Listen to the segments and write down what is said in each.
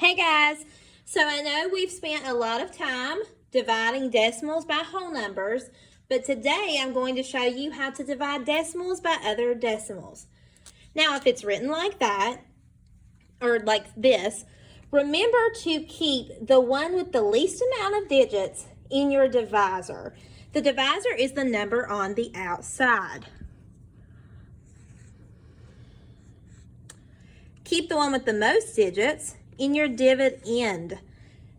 Hey guys, so I know we've spent a lot of time dividing decimals by whole numbers, but today I'm going to show you how to divide decimals by other decimals. Now, if it's written like that, or like this, remember to keep the one with the least amount of digits in your divisor. The divisor is the number on the outside. Keep the one with the most digits in your dividend.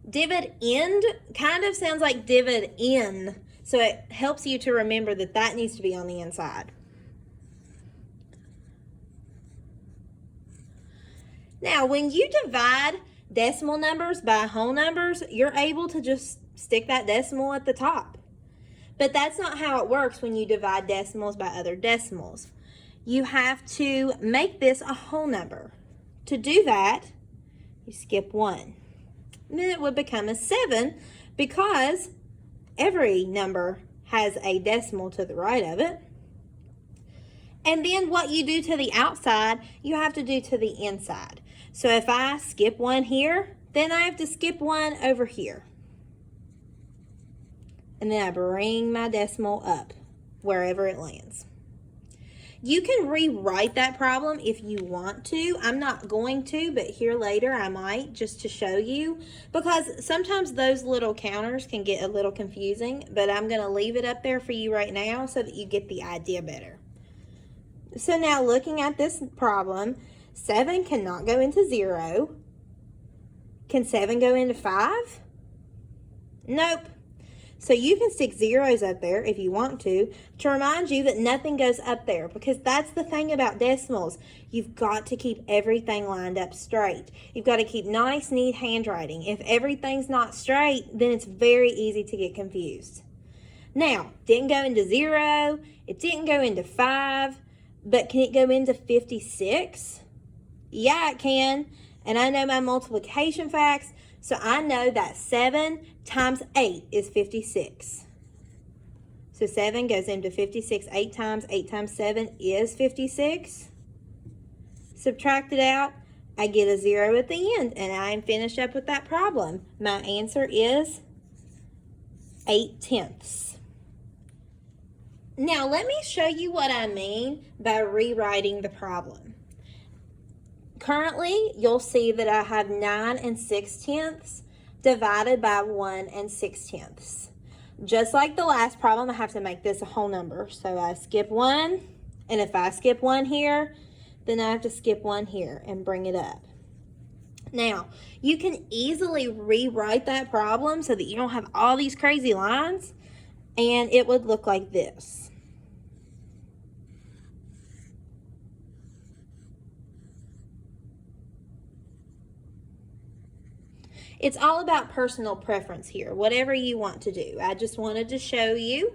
Dividend kind of sounds like dividend, so it helps you to remember that that needs to be on the inside. Now, when you divide decimal numbers by whole numbers, you're able to just stick that decimal at the top. But that's not how it works when you divide decimals by other decimals. You have to make this a whole number. To do that, you skip 1. And then it would become a 7 because every number has a decimal to the right of it. And then what you do to the outside, you have to do to the inside. So if I skip 1 here, then I have to skip 1 over here. And then I bring my decimal up wherever it lands. You can rewrite that problem if you want to. I'm not going to, but here later I might, just to show you, because sometimes those little counters can get a little confusing, but I'm going to leave it up there for you right now so that you get the idea better. So now looking at this problem, 7 cannot go into 0. Can 7 go into 5? Nope. So you can stick zeros up there if you want to remind you that nothing goes up there, because that's the thing about decimals. You've got to keep everything lined up straight. You've got to keep nice, neat handwriting. If everything's not straight, then it's very easy to get confused. Now, didn't go into 0, it didn't go into 5, but can it go into 56? Yeah, it can. And I know my multiplication facts, so I know that 7 times 8 is 56. So 7 goes into 56 8 times. 8 times 7 is 56. Subtract it out, I get a 0 at the end, and I'm finished up with that problem. My answer is 8/10. Now let me show you what I mean by rewriting the problem. Currently, you'll see that I have 9 6/10 divided by 1 6/10. Just like the last problem, I have to make this a whole number. So I skip 1, and if I skip 1 here, then I have to skip 1 here and bring it up. Now, you can easily rewrite that problem so that you don't have all these crazy lines, and it would look like this. It's all about personal preference here, whatever you want to do. I just wanted to show you.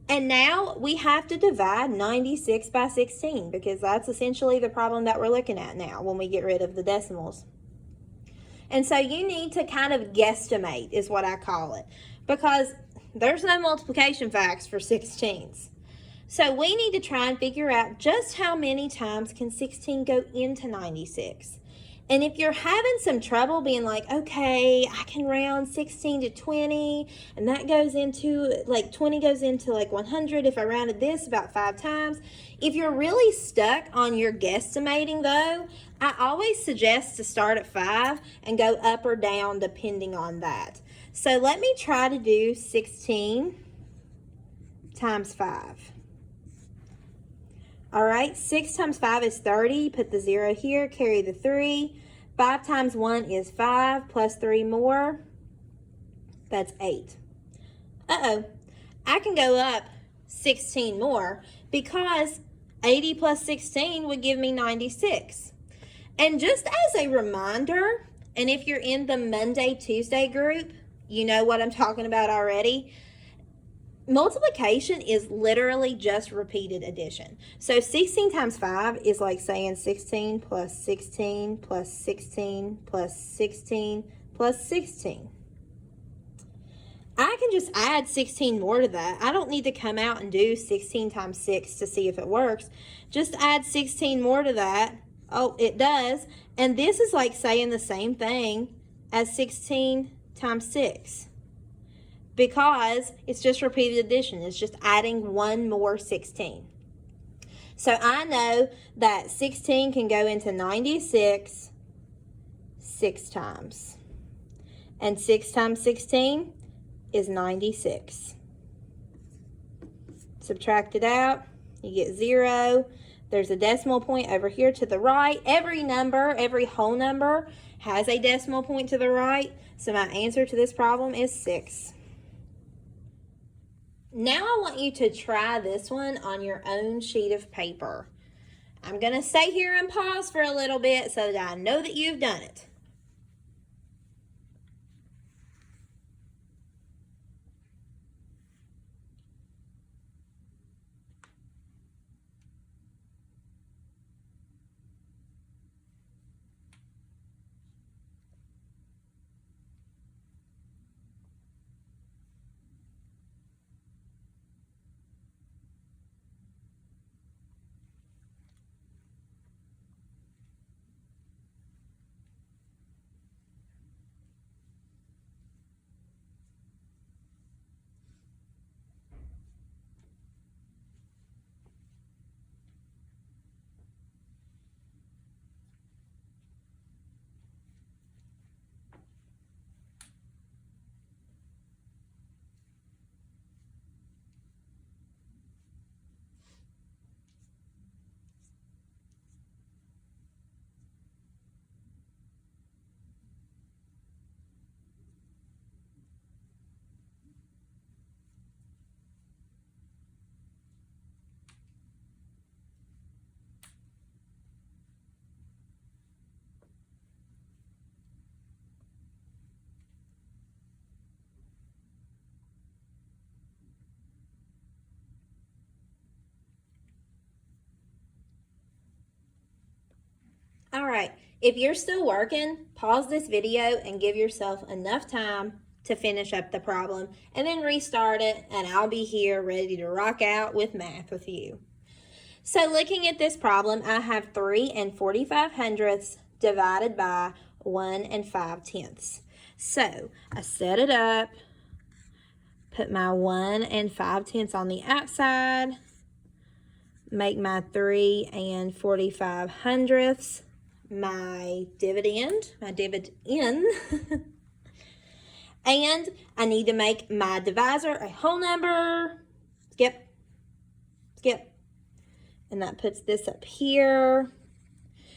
And now we have to divide 96 by 16 because that's essentially the problem that we're looking at now when we get rid of the decimals. And so you need to kind of guesstimate is what I call it, because there's no multiplication facts for 16s. So we need to try and figure out just how many times can 16 go into 96. And if you're having some trouble being like, okay, I can round 16 to 20, and that goes into, like 20 goes into like 100 if I rounded this about 5 times. If you're really stuck on your guesstimating though, I always suggest to start at 5 and go up or down depending on that. So let me try to do 16 times 5. All right, 6 times 5 is 30. Put the 0 here, carry the 3. 5 times 1 is 5, plus 3 more. That's 8. Uh-oh. I can go up 16 more because 80 plus 16 would give me 96. And just as a reminder, and if you're in the Monday, Tuesday group, you know what I'm talking about already. Multiplication is literally just repeated addition. So 16 times 5 is like saying 16 plus 16 plus 16 plus 16 plus 16. I can just add 16 more to that. I don't need to come out and do 16 times 6 to see if it works. Just add 16 more to that, Oh, it does. And this is like saying the same thing as 16 times 6. Because it's just repeated addition. It's just adding one more 16. So I know that 16 can go into 96 6 times. And 6 times 16 is 96. Subtract it out, you get 0. There's a decimal point over here to the right. Every number, every whole number has a decimal point to the right. So my answer to this problem is 6. Now I want you to try this one on your own sheet of paper. I'm going to stay here and pause for a little bit so that I know that you've done it. All right, if you're still working, pause this video and give yourself enough time to finish up the problem and then restart it, and I'll be here ready to rock out with math with you. So looking at this problem, I have 3 45/100 divided by 1 5/10. So I set it up, put my 1 5/10 on the outside, make my 3 45/100 my dividend, and I need to make my divisor a whole number. Skip. And that puts this up here.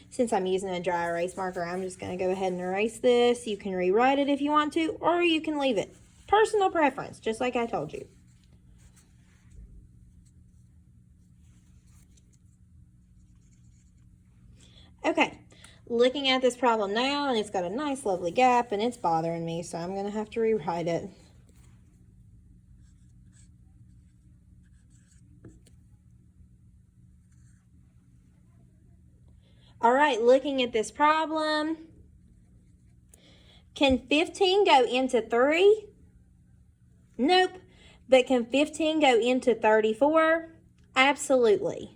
Since I'm using a dry erase marker, I'm just going to go ahead and erase this. You can rewrite it if you want to, or you can leave it. Personal preference, just like I told you. Okay, looking at this problem now, and it's got a nice lovely gap, and it's bothering me, so I'm going to have to rewrite it. All right, looking at this problem, can 15 go into 3? Nope. But can 15 go into 34? Absolutely.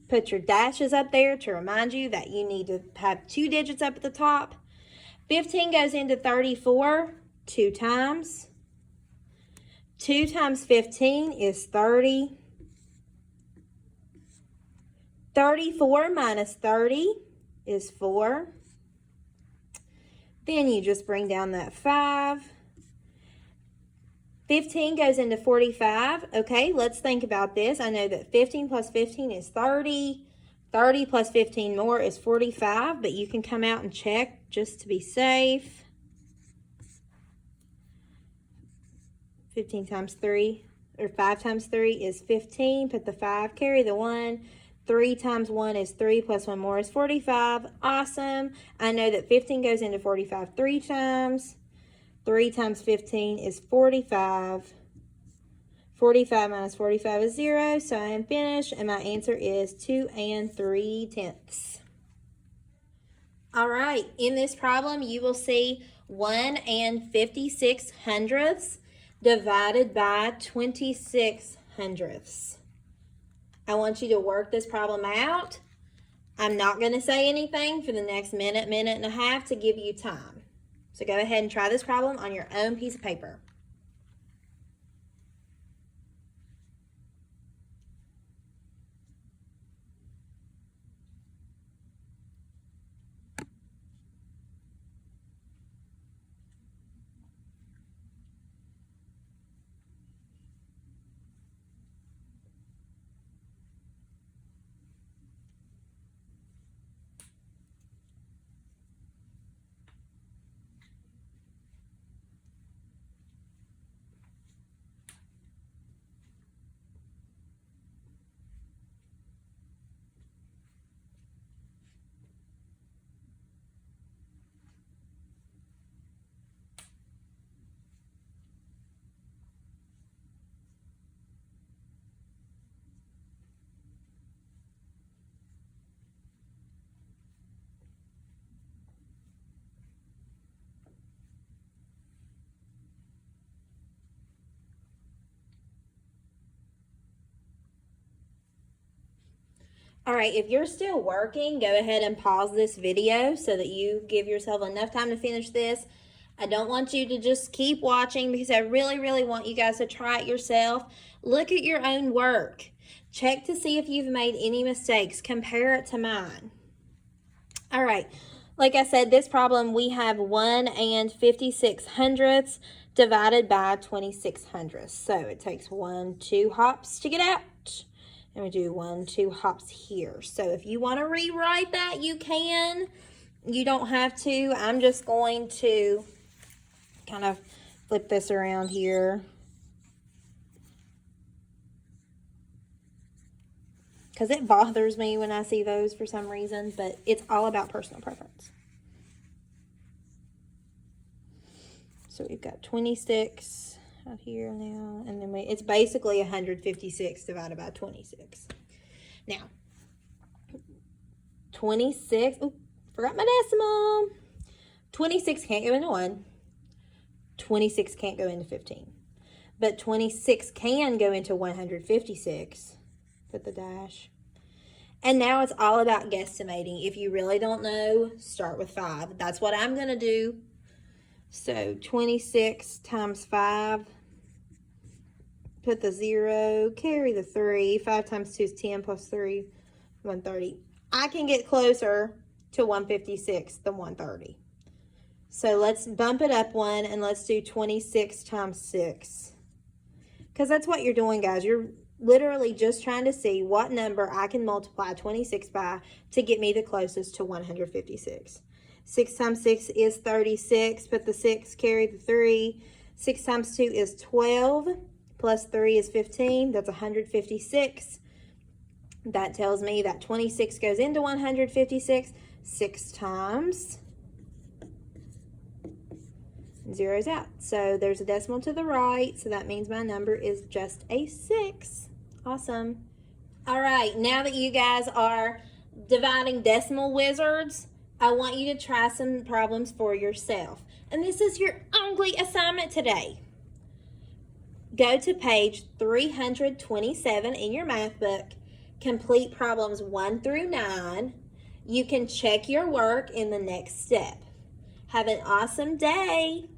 Put your dashes up there to remind you that you need to have 2 digits up at the top. 15 goes into 34 2 times. 2 times 15 is 30. 34 minus 30 is 4. Then you just bring down that 5. 15 goes into 45. Okay, let's think about this. I know that 15 plus 15 is 30. 30 plus 15 more is 45, but you can come out and check just to be safe. 15 times 3, or 5 times 3 is 15. Put the 5, carry the 1. 3 times 1 is 3, plus 1 more is 45. Awesome. I know that 15 goes into 45 3 times. 3 times 15 is 45. 45 minus 45 is 0, so I am finished, and my answer is 2 3/10. All right, in this problem, you will see 1 56/100 divided by 26/100. I want you to work this problem out I'm not going to say anything for the next minute, minute and a half to give you time. So go ahead and try this problem on your own piece of paper. All right, if you're still working, go ahead and pause this video so that you give yourself enough time to finish this. I don't want you to just keep watching because I really, really want you guys to try it yourself. Look at your own work. Check to see if you've made any mistakes. Compare it to mine. All right, like I said, this problem, we have 1 56/100 divided by 26/100. So it takes 1, 2 hops to get out. And we do 1, 2 hops here. So if you want to rewrite that, you can. You don't have to. I'm just going to kind of flip this around here. Because it bothers me when I see those for some reason, but it's all about personal preference. So we've got 26 out here now, and then it's basically 156 divided by 26. Now, 26, oh, forgot my decimal. 26 can't go into 1. 26 can't go into 15. But 26 can go into 156. Put the dash. And now it's all about guesstimating. If you really don't know, start with 5. That's what I'm going to do. So 26 times 5. Put the 0, carry the 3. 5 times 2 is 10 plus 3, 130. I can get closer to 156 than 130. So let's bump it up 1 and let's do 26 times 6. Because that's what you're doing, guys. You're literally just trying to see what number I can multiply 26 by to get me the closest to 156. 6 times 6 is 36. Put the 6, carry the 3. 6 times 2 is 12. Plus 3 is 15. That's 156. That tells me that 26 goes into 156 6 times. 0's out. So there's a decimal to the right. So that means my number is just a 6. Awesome. All right. Now that you guys are dividing decimal wizards, I want you to try some problems for yourself. And this is your only assignment today. Go to page 327 in your math book. Complete problems 1 through 9. You can check your work in the next step. Have an awesome day.